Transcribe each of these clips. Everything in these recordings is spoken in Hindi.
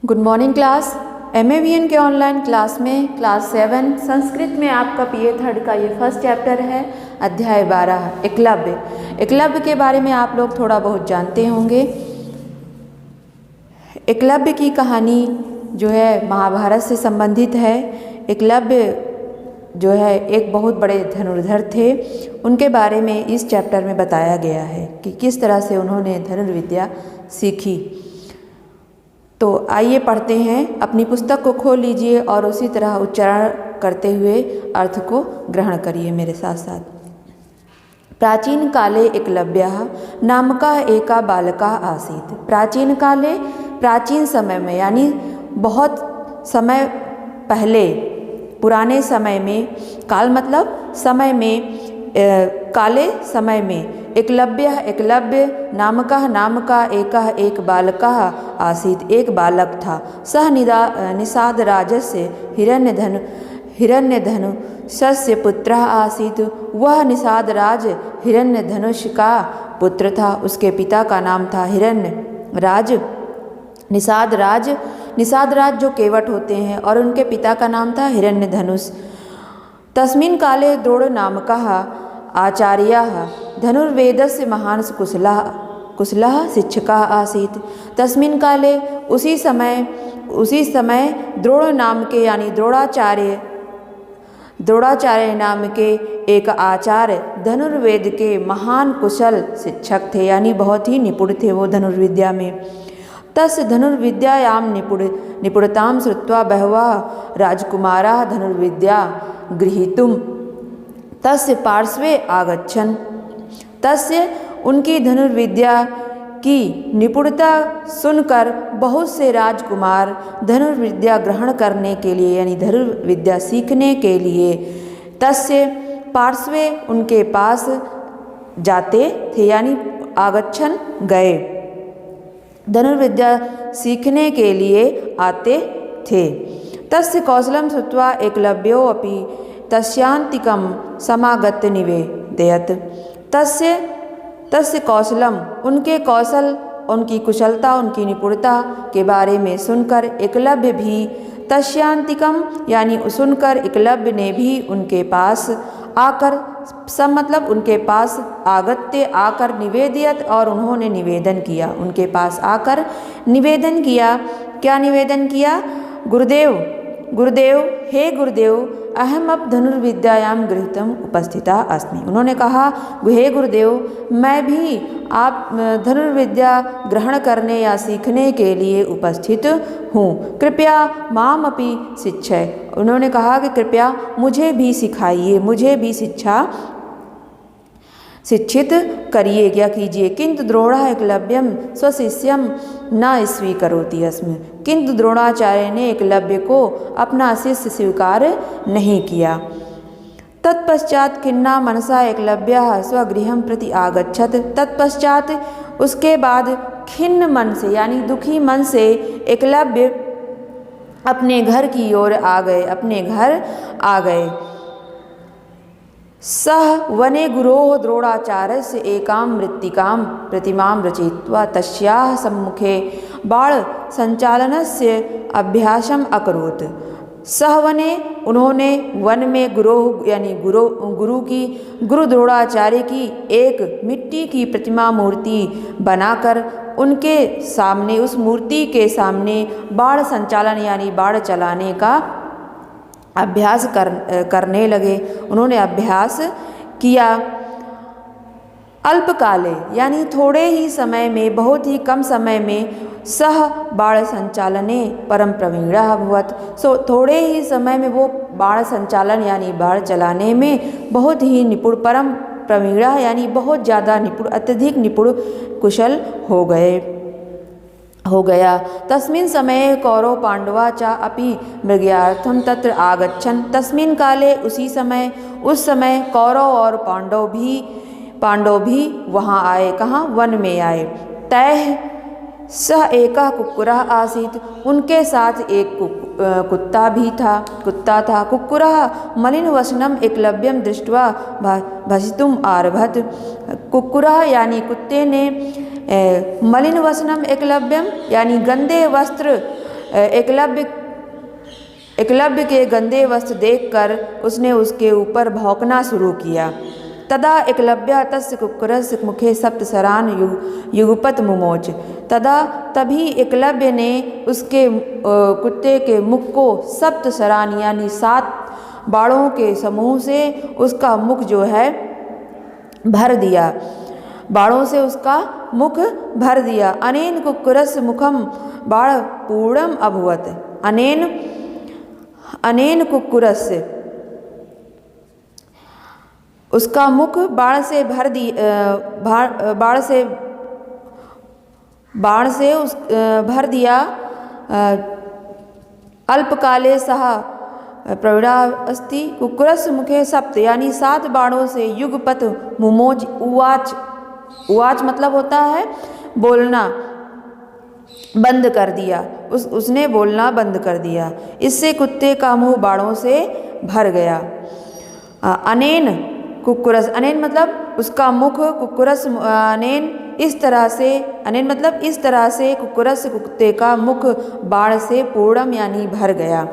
Good morning class. MAVN के ऑनलाइन क्लास में क्लास 7 संस्कृत में आपका PA 3 का ये फर्स्ट चैप्टर है, अध्याय 12 एकलव्य। एकलव्य के बारे में आप लोग थोड़ा बहुत जानते होंगे। एकलव्य की कहानी जो है महाभारत से संबंधित है। एकलव्य जो है एक बहुत बड़े धनुर्धर थे, उनके बारे में इस चैप्टर में बताया गया है कि किस तरह से उन्होंने धनुर्विद्या सीखी। तो आइए पढ़ते हैं। अपनी पुस्तक को खोल लीजिए और उसी तरह उच्चारण करते हुए अर्थ को ग्रहण करिए मेरे साथ साथ। प्राचीन काले एकलव्यः नामकः एका बालकः आसीत्। प्राचीन काले, प्राचीन समय में यानी बहुत समय पहले, पुराने समय में, काल मतलब समय में, काले समय में एकलव्यः एकलव्य नामकः नामकः एकः एक बालकः आसीत्, एक बालक था। सह निषाद राजस्य हिरण्यधनुषस्य पुत्रः आसीत्। वह निषाद राज हिरण्यधनुष का पुत्र था। उसके पिता का नाम था हिरण्यराज। निषाद राज जो केवट होते हैं, और उनके पिता का नाम था हिरण्यधनुष। तस्मिन् काले द्रोण नामकः आचार्यः धनुर्वेदस्य महान् कुशलः शिक्षकः आसीत्। तस्मिन् काले, उसी समय द्रोण नाम के यानी द्रोणाचार्य नाम के एक आचार्य धनुर्वेद के महान कुशल शिक्षक थे, यानी बहुत ही निपुण थे वो धनुर्विद्या में। तस्य धनुर्विद्यायां निपुणतां श्रुत्वा बहवः राजकुमाराः धनुर्विद्या गृहीतुं तस्य पार्श्वे आगच्छन्। तस्य उनकी धनुर्विद्या की निपुणता सुनकर बहुत से राजकुमार धनुर्विद्या ग्रहण करने के लिए यानी धनुर्विद्या सीखने के लिए तस्य पार्श्वे उनके पास जाते थे, यानी आगच्छन गए, धनुर्विद्या सीखने के लिए आते थे। तस्य कौशलं श्रुत्वा एकलव्यो अपि तस्यांतिकं समागत्य निवेदयत्। तस्य कौशलम, उनके कौशल, उनकी कुशलता, उनकी निपुणता के बारे में सुनकर एकलव्य भी तस्यांतिकम यानी सुनकर एकलव्य ने भी उनके पास आकर, सब मतलब उनके पास आगत्य आकर निवेदियत, और उन्होंने निवेदन किया, उनके पास आकर निवेदन किया। क्या निवेदन किया? गुरुदेव, हे गुरुदेव, अहम अब धनुर्विद्यायां गृहीतुम् उपस्थिता अस्मि। उन्होंने कहा, हे गुरुदेव, मैं भी आप धनुर्विद्या ग्रहण करने या सीखने के लिए उपस्थित हूँ। कृपया माम अपि शिक्षय। उन्होंने कहा कि कृपया मुझे भी सिखाइए, मुझे भी शिक्षित करिए, क्या कीजिए। किंतु द्रोणः एकलव्यं स्वशिष्यं न स्वीकरोति स्म। किंतु द्रोणाचार्य ने एकलव्य को अपना शिष्य स्वीकार नहीं किया। तत्पश्चात खिन्ना मनसा एकलव्यः स्वगृहं प्रति आगच्छत्। तत्पश्चात उसके बाद खिन्न मन से यानी दुखी मन से एकलव्य अपने घर की ओर आ गए, सह वने गुरोः द्रोणाचार्यस्य एकां मृत्तिकां प्रतिमां रचयित्वा तस्याः सम्मुखे बाणसञ्चालनस्य अभ्यासम् अकरोत्। सह वने, उन्होंने वन में गुरु द्रोणाचार्य की एक मिट्टी की प्रतिमा मूर्ति बनाकर उनके सामने, उस मूर्ति के सामने बाण संचालन यानी बाण चलाने का अभ्यास करने लगे। उन्होंने अभ्यास किया। अल्पकाले यानी थोड़े ही समय में, बहुत ही कम समय में, सह बाण संचालने परम प्रवीणः अभवत्। थोड़े ही समय में वो बाण संचालन यानी बाण चलाने में बहुत ही निपुण, परम प्रवीणः यानी बहुत ज़्यादा निपुण, अत्यधिक निपुण, कुशल हो गया। तस्मिन् समये कौरव पांडवा च अपि मृगयार्थं तत्र आगच्छन्। तस्मिन् काले, उस समय कौरव और पांडव भी वहाँ आए। कहाँ? वन में आए। तैः सह एकः कुक्कुरः आसीत्। उनके साथ एक कुत्ता था। कुक्कुरः मलिनवसनम् एकलव्यं दृष्ट्वा भसितुम् आरभत। कुक्कुरः यानी कुत्ते ने मलिनवसनम् एकलव्यम यानी गंदे वस्त्र एकलव्य के गंदे वस्त्र देखकर उसने उसके ऊपर भौंकना शुरू किया। तदा एकलव्य तस्य कुक्कुरस्य मुखे सप्तसरान युगपत मुमोच। तभी एकलव्य ने उसके कुत्ते के मुख को सप्तसरान यानी 7 बाणों के समूह से उसका मुख जो है भर दिया। बाणों से उसका मुख भर दिया। अनेन कुक्कुरस्य मुखम बाण पूर्णम अभवत। अनेन कुक्कुरस्य उसका मुख बाण से भर दिया। अल्पकाले सह प्रविड़ा अस्ति कुक्कुरस्य मुखे सप्त यानी 7 बाणों से युगपत मुमोज उवाच मतलब होता है बोलना बंद कर दिया। उसने बोलना बंद कर दिया। इससे कुत्ते का मुंह बाणों से भर गया। अनेन कुक्कुरस अनेन मतलब उसका मुख कुक्कुरस अनेन इस तरह से कुक्कुरस कुत्ते का मुख बाण से पूर्णम यानी भर गया।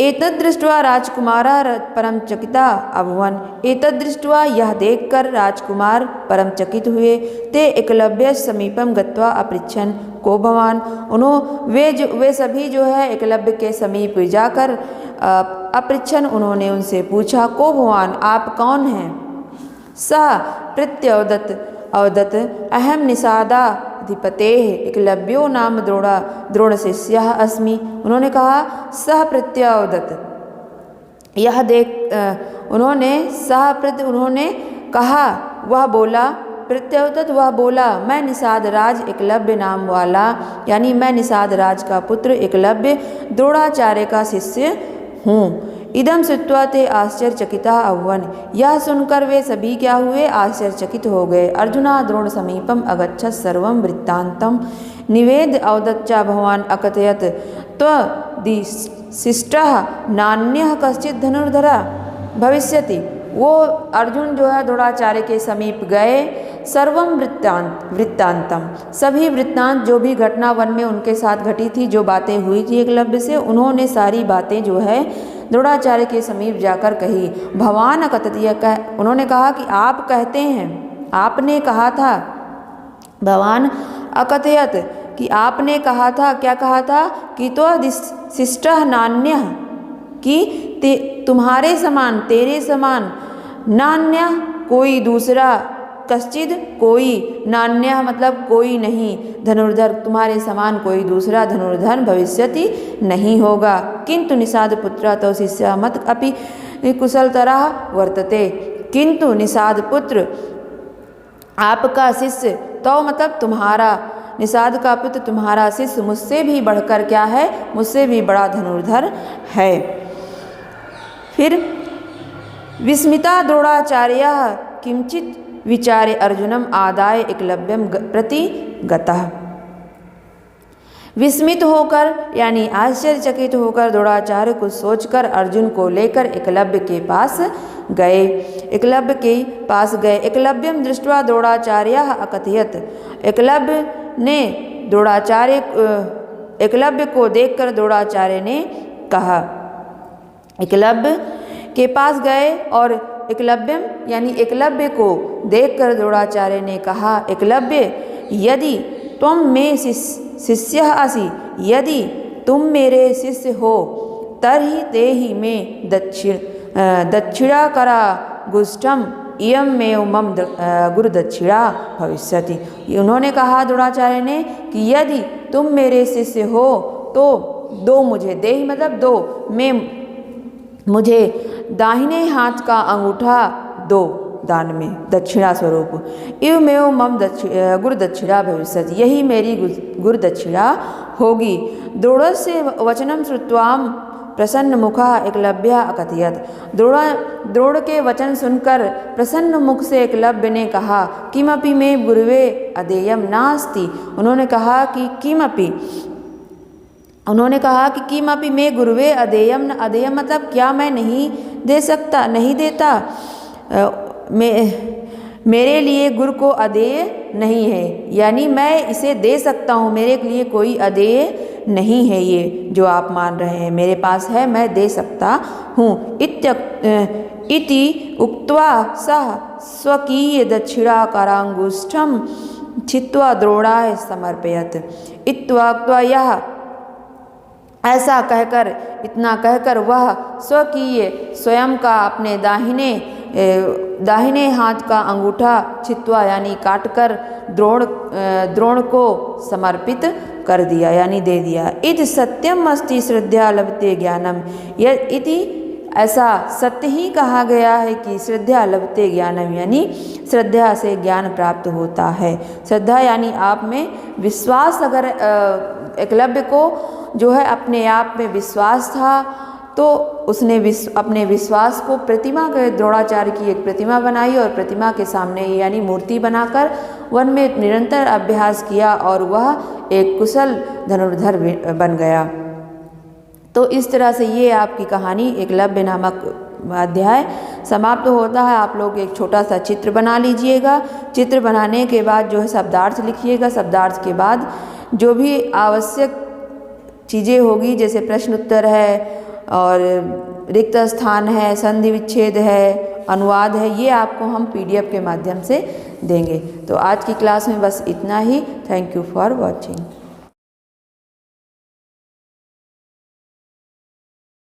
एतद् दृष्ट्वा राजकुमारः परम चकिता अभवन्। एतद् दृष्ट्वा यह देखकर राजकुमार परम चकित हुए। ते एकलव्य समीपम गत्वा अपृच्छन् को भवान। वे सभी जो है एकलव्य के समीप जाकर अपृच्छन् उन्होंने उनसे पूछा को भवान आप कौन हैं। सः प्रत्यवदत् अहम निषादाधिपतेः एकलव्यो नाम द्रोण शिष्यः अस्मि। उन्होंने कहा सह प्रत्यवदत् उन्होंने कहा वह बोला प्रत्यवदत् वह बोला मैं निषाद राज एकलव्य नाम वाला यानी मैं निषाद राज का पुत्र एकलव्य द्रोणाचार्य का शिष्य हूँ। इदम श्रुत्वा ते आश्चर्यचकिता अभवन्। यह सुनकर वे सभी क्या हुए आश्चर्यचकित हो गए। अर्जुना द्रोण समीपम अगच्छत् सर्वं वृत्तान्तं निवेद्य अवदच्च भवान् अकथयत् त्वदिशिष्टः नान्यः कश्चित् धनुर्धरः भविष्यति। वो अर्जुन जो है द्रोणाचार्य के समीप गए। सर्वम वृत्तांतम सभी वृत्तांत जो भी घटना वन में उनके साथ घटी थी जो बातें हुई थी एकलव्य से उन्होंने सारी बातें जो है द्रोणाचार्य के समीप जाकर कही। भवान अकथयत् उन्होंने कहा कि आप कहते हैं आपने कहा था। भवान अकथयत् कि आपने कहा था क्या कहा था कि तो शिष्टः नान्यः कि तुम्हारे समान तेरे समान नान्यः कोई दूसरा कश्चिद कोई नान्यः मतलब कोई नहीं धनुर्धर तुम्हारे समान कोई दूसरा धनुर्धर भविष्यति नहीं होगा। किंतु निषाद पुत्र तो शिष्य मत अपि कुशलतरः वर्तते। किंतु निषाद पुत्र आपका शिष्य तो मतलब तुम्हारा निषाद का पुत्र तुम्हारा शिष्य मुझसे भी बढ़कर क्या है मुझसे भी बड़ा धनुर्धर है। फिर विस्मिता द्रोणाचार्यः किंचित विचारे अर्जुनम आदाय एकलव्यम प्रति गतः। विस्मित होकर यानी आश्चर्यचकित होकर द्रोणाचार्य कुछ सोचकर अर्जुन को लेकर एकलव्य के पास गए। एकलव्यम दृष्ट्वा द्रोणाचार्यः अकथयत्। एकलव्य को देखकर द्रोणाचार्य ने कहा। एकलव्य के पास गए और एकलव्यम यानी एकलव्य को देखकर द्रोणाचार्य ने कहा एकलव्य यदि तुम में शिष्यः असि यदि तुम मेरे शिष्य हो तर्हि ते ही में दक्षिणा करा गुष्टम इयम में मम गुरुदक्षिणा भविष्यति। उन्होंने कहा द्रोणाचार्य ने कि यदि तुम मेरे शिष्य हो तो दो मुझे देहि मतलब दो मैं मुझे दाहिने हाथ का अंगूठा दो दान में दक्षिणा स्वरूप। इवमेव मम गुरु दक्षिणा भविष्यति यही मेरी गुरु दक्षिणा होगी। द्रोणस्य वचनम श्रुत्वाम प्रसन्न मुखा एकलव्य अकथयत्। द्रोण के वचन सुनकर प्रसन्न मुख से एकलव्य ने कहा किमपि मे गुरुवे अदेयम नास्ति। उन्होंने कहा कि किमपि मे गुरुवे अदेयम न अदेयम मतलब क्या मैं नहीं दे सकता नहीं देता मेरे लिए गुरु को अदेय नहीं है, यानी मैं इसे दे सकता हूँ, मेरे लिए कोई अदेय नहीं है ये जो आप मान रहे हैं, मेरे पास है, मैं दे सकता हूँ। इति उक्त्वा सः स्वकीय दक्षिणाकरांगुष्ठम छित्त्वा द्रोणाय समर्पयत्। इत्युक्त्वा यह ऐसा कहकर, इतना कहकर वह स्वकीय स्वयं का अपने दाहिने हाथ का अंगूठा छित्त्वा यानी काटकर द्रोण को समर्पित कर दिया यानी दे दिया। इति सत्यम अस्ति श्रद्धया लभते ज्ञानम, इति ऐसा सत्य ही कहा गया है कि श्रद्धा लभते ज्ञानम यानी श्रद्धा से ज्ञान प्राप्त होता है। श्रद्धा यानी आप में विश्वास, अगर एकलव्य को जो है अपने आप में विश्वास था तो उसने अपने विश्वास को प्रतिमा के, द्रोणाचार्य की एक प्रतिमा बनाई और प्रतिमा के सामने यानी मूर्ति बनाकर वन में निरंतर अभ्यास किया और वह एक कुशल धनुर्धर बन गया। तो इस तरह से ये आपकी कहानी एकलव्य नामक अध्याय समाप्त होता है। आप लोग एक छोटा सा चित्र बना लीजिएगा। चित्र बनाने के बाद जो है शब्दार्थ लिखिएगा। शब्दार्थ के बाद जो भी आवश्यक चीज़ें होगी, जैसे प्रश्न उत्तर है और रिक्त स्थान है, संधि विच्छेद है, अनुवाद है, ये आपको हम PDF के माध्यम से देंगे। तो आज की क्लास में बस इतना ही। Thank you for watching.